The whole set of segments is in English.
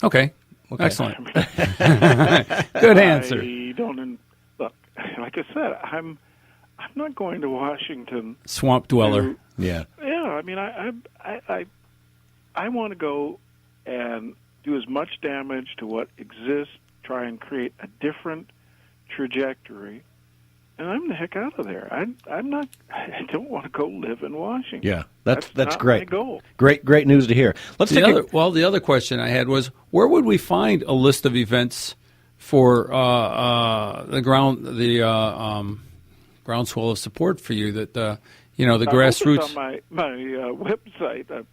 Okay. Excellent. Good answer. I don't look. Like I said, I'm not going to Washington. Swamp dweller. Yeah. Yeah. I mean, I want to go and do as much damage to what exists. Try and create a different trajectory. And I'm the heck out of there. I'm not. I don't want to go live in Washington. Yeah, that's not great. My goal. Great news to hear. The other question I had was, where would we find a list of events for the groundswell of support for you? That the grassroots. It's on my website.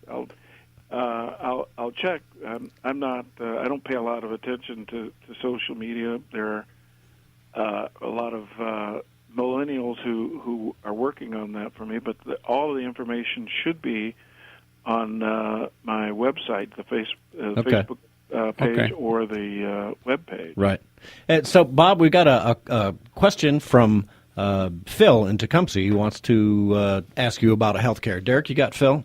I'll check. I'm not. I don't pay a lot of attention to social media. There are a lot of millennials who are working on that for me, but all of the information should be on my website, the Facebook page or the web page. Right. And so, Bob, we've got a question from Phil in Tecumseh who wants to ask you about health care. Derek, you got Phil?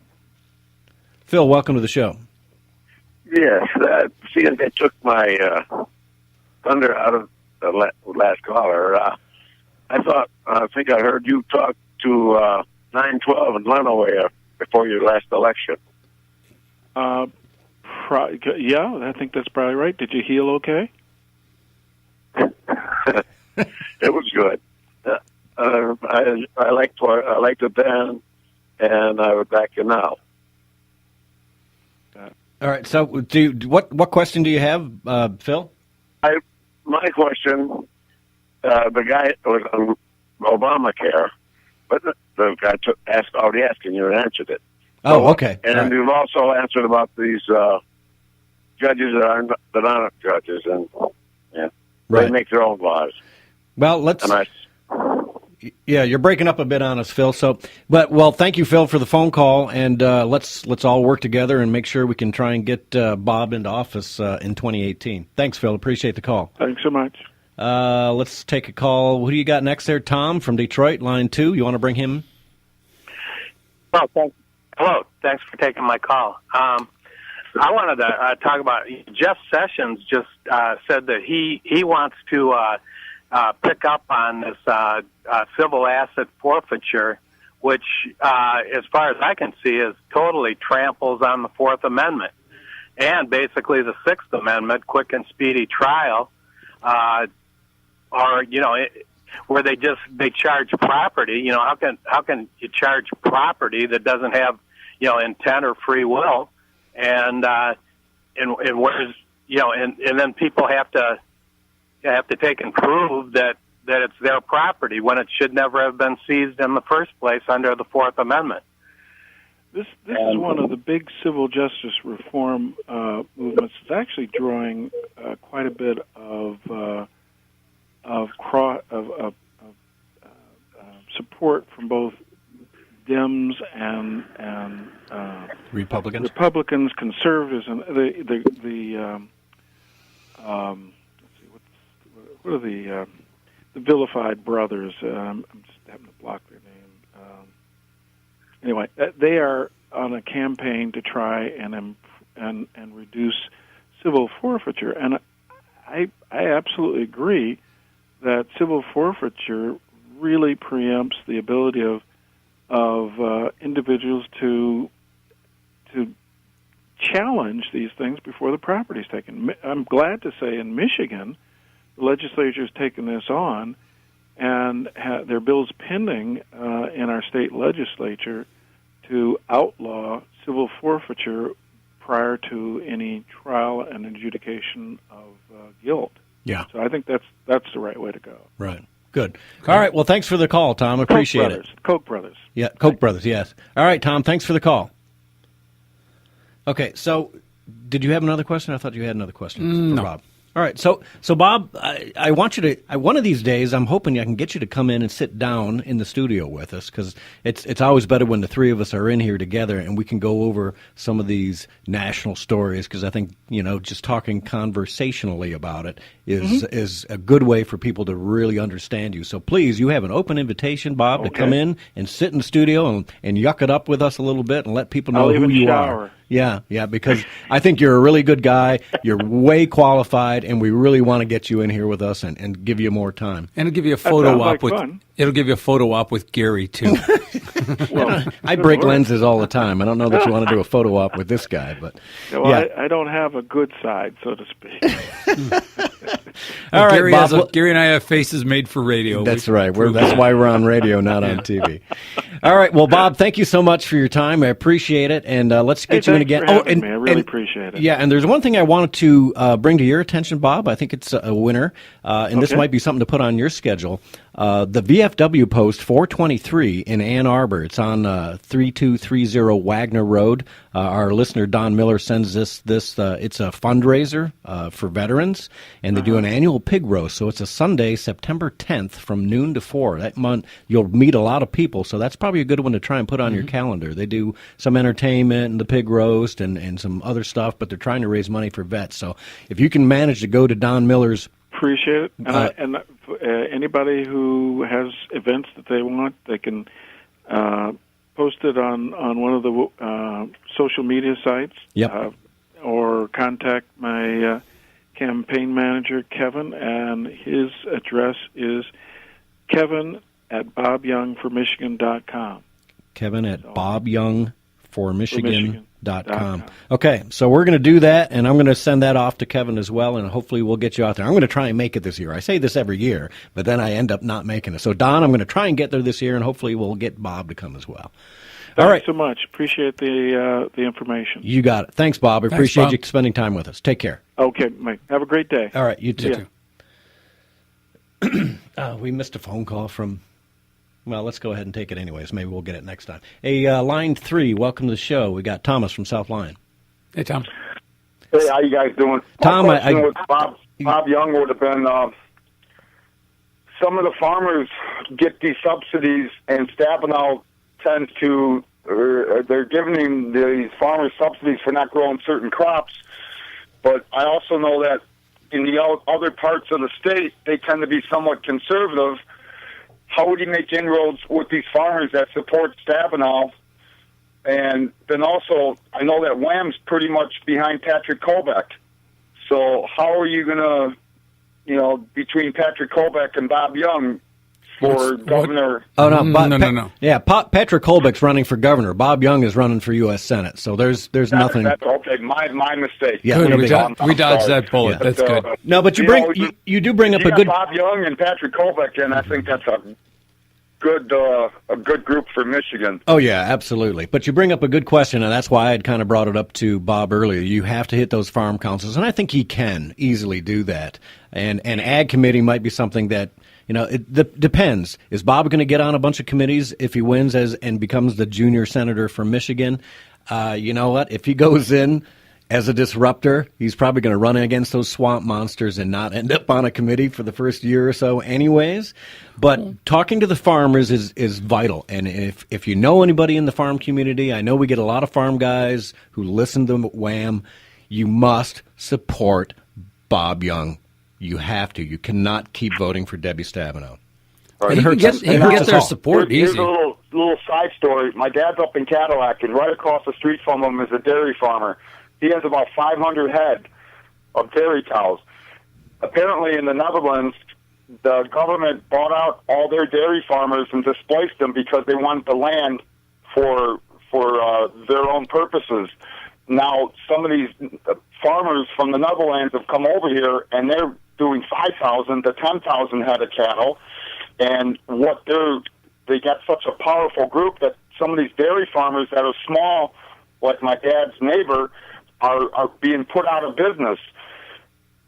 Phil, welcome to the show. Yes. Seeing they took my thunder out of the last caller, I think I heard you talk to 912 in Lenawee before your last election. Yeah, I think that's probably right. Did you heal okay? It was good. I liked it then, and I would back you now. All right. So, what question do you have, Phil? My question. The guy was on Obamacare, but the guy already asked and you answered it. Oh, okay. And right. You've also answered about these judges that aren't judges, and they make their own laws. Well, you're breaking up a bit on us, Phil. Thank you, Phil, for the phone call, and let's all work together and make sure we can try and get Bob into office in 2018. Thanks, Phil. Appreciate the call. Thanks so much. Let's take a call. Who do you got next there? Tom from Detroit, line 2. You want to bring him? Oh, thanks. Hello. Thanks for taking my call. I wanted to talk about Jeff Sessions just said that he wants to pick up on this civil asset forfeiture, which, as far as I can see, is totally tramples on the Fourth Amendment and basically the Sixth Amendment, quick and speedy trial. Where they charge property. How can you charge property that doesn't have intent or free will, and where's and then people have to take and prove that it's their property when it should never have been seized in the first place under the Fourth Amendment. This is one of the big civil justice reform movements. It's actually drawing quite a bit of support from both Dems and Republicans, conservatives, and what are the vilified brothers? I'm just having to block their name. Anyway, they are on a campaign to try and reduce civil forfeiture, and I absolutely agree that civil forfeiture really preempts the ability of individuals to challenge these things before the property is taken. I'm glad to say in Michigan, the legislature has taken this on, and there are bills pending in our state legislature to outlaw civil forfeiture prior to any trial and adjudication of guilt. Yeah. So I think that's the right way to go. Right. Good. All right. Well, thanks for the call, Tom. Appreciate it. Koch brothers. Yeah, Koch brothers, yes. All right, Tom, thanks for the call. Okay, so did you have another question? I thought you had another question for Bob. All right, so Bob, I want you to. One of these days, I'm hoping I can get you to come in and sit down in the studio with us, because it's always better when the three of us are in here together and we can go over some of these national stories. Because I think just talking conversationally about it is a good way for people to really understand you. So please, you have an open invitation, Bob, to come in and sit in the studio and yuck it up with us a little bit and let people know who you are. Yeah, because I think you're a really good guy. You're way qualified, and we really want to get you in here with us and give you more time. And it'll give you a photo op with fun. It'll give you a photo op with Gary too. Well, I break lenses all the time. I don't know that you want to do a photo op with this guy, but I don't have a good side, so to speak. All right, Bob. Gary and I have faces made for radio. That's right. That's why we're on radio, not on TV. All right. Well, Bob, thank you so much for your time. I appreciate it, and let's get you in again. For having me. I really appreciate it. Yeah, and there's one thing I wanted to bring to your attention, Bob. I think it's a winner, and this might be something to put on your schedule. The VFW Post 423 in Ann Arbor. It's on 3230 Wagner Road. Our listener Don Miller sends this. It's a fundraiser for veterans, and they do an annual pig roast. So it's a Sunday, September 10th, from noon to 4. That month you'll meet a lot of people. So that's probably a good one to try and put on your calendar. They do some entertainment and the pig roast and some other stuff, but they're trying to raise money for vets. So if you can manage to go to Don Miller's. Appreciate it. And anybody who has events that they want, they can post it on one of the social media sites. Yep. Or contact my campaign manager, Kevin, and his address is kevin@bobyoungformichigan.com. Kevin at bobyoungformichigan.com. Okay, so we're going to do that, and I'm going to send that off to Kevin as well, and hopefully we'll get you out there. I'm going to try and make it this year. I say this every year, but then I end up not making it. So, Don, I'm going to try and get there this year, and hopefully we'll get Bob to come as well. All right. Thanks so much. Appreciate the information. You got it. Thanks, Bob. I appreciate you spending time with us. Take care. Okay, Mike. Have a great day. All right, you too. Yeah. We missed a phone call from... Well, let's go ahead and take it anyways. Maybe we'll get it next time. Hey, line 3, welcome to the show. We got Thomas from South Line. Hey, Tom. Hey, how you guys doing? Tom, my question with Bob Young would have been, some of the farmers get these subsidies, and Stabenow tends to, they're giving these farmers subsidies for not growing certain crops. But I also know that in the other parts of the state, they tend to be somewhat conservative. How would he make inroads with these farmers that support Stabenow? And then also, I know that Wham's pretty much behind Patrick Kobeck. So how are you going to, between Patrick Kobeck and Bob Young for governor? Oh, no. No. Yeah, Patrick Kobeck's running for governor. Bob Young is running for U.S. Senate. So there's nothing. That's okay. My mistake. Yeah, good. We dodged that bullet. Yeah. That's good. No, but you do bring up a good... Bob Young and Patrick Kobeck, and I think that's a good group for Michigan. Oh, yeah, absolutely. But you bring up a good question, and that's why I had kind of brought it up to Bob earlier. You have to hit those farm councils, and I think he can easily do that. And Ag Committee might be something that, it depends. Is Bob going to get on a bunch of committees if he wins and becomes the junior senator from Michigan? You know what? If he goes in as a disruptor, he's probably going to run against those swamp monsters and not end up on a committee for the first year or so anyways. But talking to the farmers is vital. And if you know anybody in the farm community, I know we get a lot of farm guys who listen to Wham, you must support Bob Young. You have to. You cannot keep voting for Debbie Stabenow. He can get their support Here's easy. a little side story. My dad's up in Cadillac, and right across the street from him is a dairy farmer. He has about 500 head of dairy cows. Apparently, in the Netherlands, the government bought out all their dairy farmers and displaced them because they wanted the land for their own purposes. Now, some of these farmers from the Netherlands have come over here, and they're doing 5,000 to 10,000 head of cattle. And they got such a powerful group that some of these dairy farmers that are small, like my dad's neighbor, are being put out of business.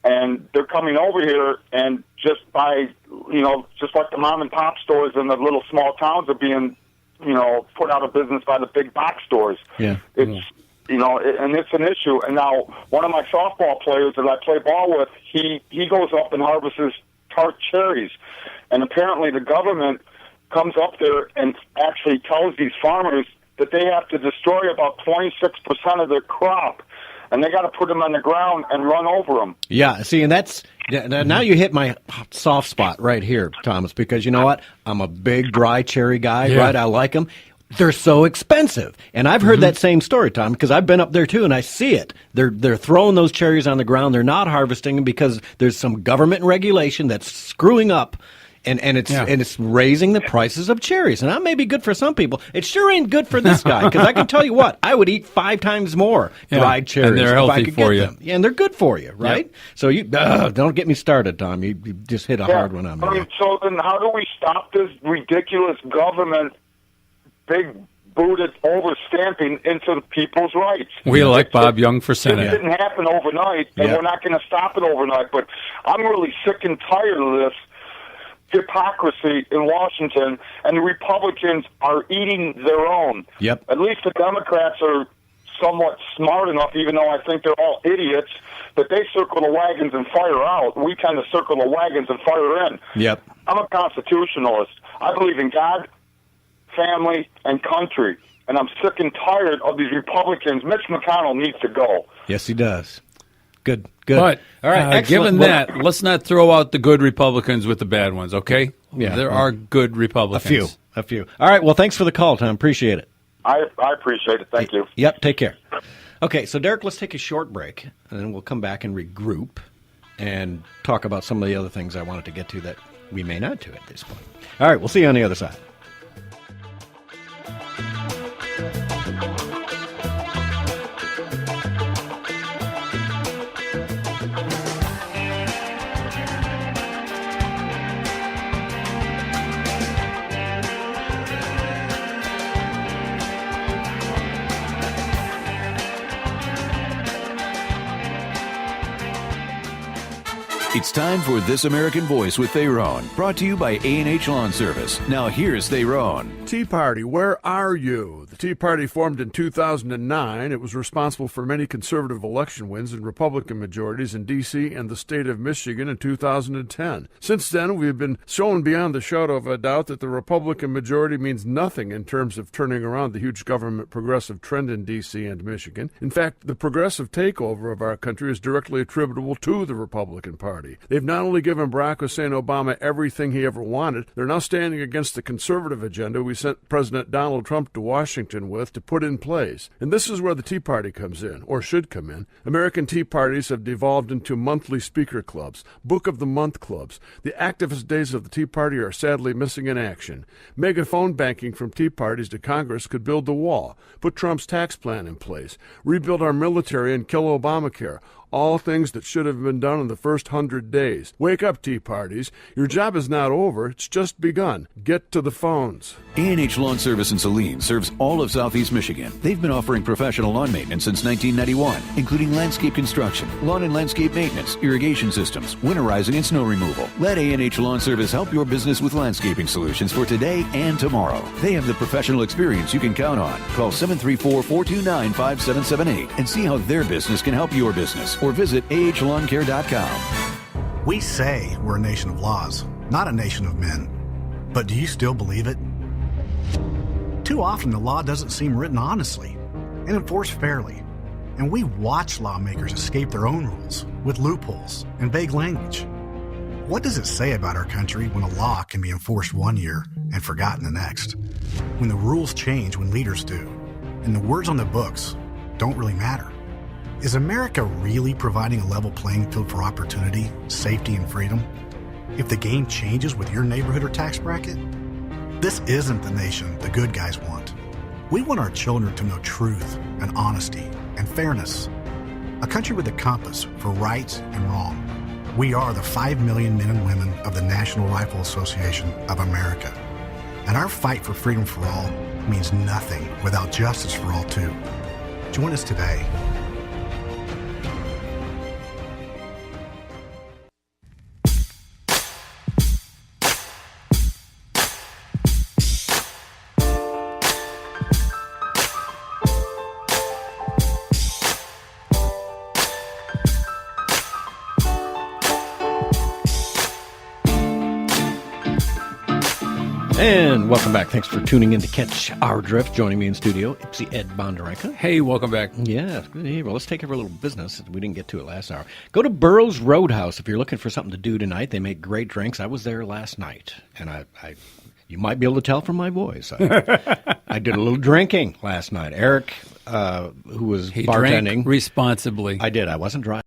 And they're coming over here, and just like the mom and pop stores in the little small towns are being, put out of business by the big box stores. Yeah. And it's an issue. And now one of my softball players that I play ball with, he goes up and harvests tart cherries. And apparently the government comes up there and actually tells these farmers that they have to destroy about 26% of their crop. And they got to put them on the ground and run over them. Yeah, see, and now you hit my soft spot right here, Thomas, because you know what? I'm a big dry cherry guy, right? I like them. they're so expensive. And I've heard that same story, Tom, because I've been up there too, and I see it. They're throwing those cherries on the ground. They're not harvesting them because there's some government regulation that's screwing up. And it's raising the prices of cherries. And that may be good for some people. It sure ain't good for this guy, because I can tell you what, I would eat 5 times more dried cherries and they're if I healthy could for get you. them. Yeah, and they're good for you, right? Yep. So you don't get me started, Tom. You just hit a hard one on me. I mean, so then how do we stop this ridiculous government big-booted overstamping into the people's rights? We elect Bob Young for Senate. It didn't happen overnight, and we're not going to stop it overnight. But I'm really sick and tired of this hypocrisy in Washington, and the Republicans are eating their own. Yep. At least the Democrats are somewhat smart enough, even though I think they're all idiots, that they circle the wagons and fire out. We kind of circle the wagons and fire in. Yep. I'm a constitutionalist. I believe in God, family, and country, and I'm sick and tired of these Republicans. Mitch McConnell needs to go. Yes, he does. Good. But all right, given that, let's not throw out the good Republicans with the bad ones, okay? Yeah. There are good Republicans. A few. All right, well, thanks for the call, Tom. Appreciate it. I appreciate it. Thank you. Yep, take care. Okay, so Derek, let's take a short break, and then we'll come back and regroup and talk about some of the other things I wanted to get to that we may not do at this point. All right, we'll see you on the other side. It's time for This American Voice with Theron, brought to you by A&H Lawn Service. Now here's Theron. Tea Party, where are you? The Tea Party formed in 2009. It was responsible for many conservative election wins and Republican majorities in D.C. and the state of Michigan in 2010. Since then, we've been shown beyond the shadow of a doubt that the Republican majority means nothing in terms of turning around the huge government progressive trend in D.C. and Michigan. In fact, the progressive takeover of our country is directly attributable to the Republican Party. They've not only given Barack Hussein Obama everything he ever wanted, they're now standing against the conservative agenda we sent President Donald Trump to Washington with to put in place. And this is where the Tea Party comes in, or should come in. American Tea Parties have devolved into monthly speaker clubs, Book of the Month clubs. The activist days of the Tea Party are sadly missing in action. Mega phone banking from Tea Parties to Congress could build the wall, put Trump's tax plan in place, rebuild our military and kill Obamacare. All things that should have been done in the first 100 days. Wake up, Tea Parties. Your job is not over. It's just begun. Get to the phones. A&H Lawn Service in Saline serves all of Southeast Michigan. They've been offering professional lawn maintenance since 1991, including landscape construction, lawn and landscape maintenance, irrigation systems, winterizing, and snow removal. Let A&H Lawn Service help your business with landscaping solutions for today and tomorrow. They have the professional experience you can count on. Call 734-429-5778 and see how their business can help your business. Or visit ahlawn.care.com. We say we're a nation of laws, not a nation of men. But do you still believe it? Too often the law doesn't seem written honestly and enforced fairly. And we watch lawmakers escape their own rules with loopholes and vague language. What does it say about our country when a law can be enforced one year and forgotten the next? When the rules change when leaders do, and the words on the books don't really matter? Is America really providing a level playing field for opportunity, safety, and freedom? If the game changes with your neighborhood or tax bracket? This isn't the nation the good guys want. We want our children to know truth and honesty and fairness. A country with a compass for right and wrong. We are the 5 million men and women of the National Rifle Association of America. And our fight for freedom for all means nothing without justice for all, too. Join us today. And welcome back. Thanks for tuning in to Catch Our Drift. Joining me in studio, Ipsy Ed Bonderenka. Hey, welcome back. Yeah, good to hear. Well, let's take care of a little business. We didn't get to it last hour. Go to Burroughs Roadhouse if you're looking for something to do tonight. They make great drinks. I was there last night, and I You might be able to tell from my voice. I did a little drinking last night. Eric, who was He bartending. drank responsibly. I did. I wasn't driving.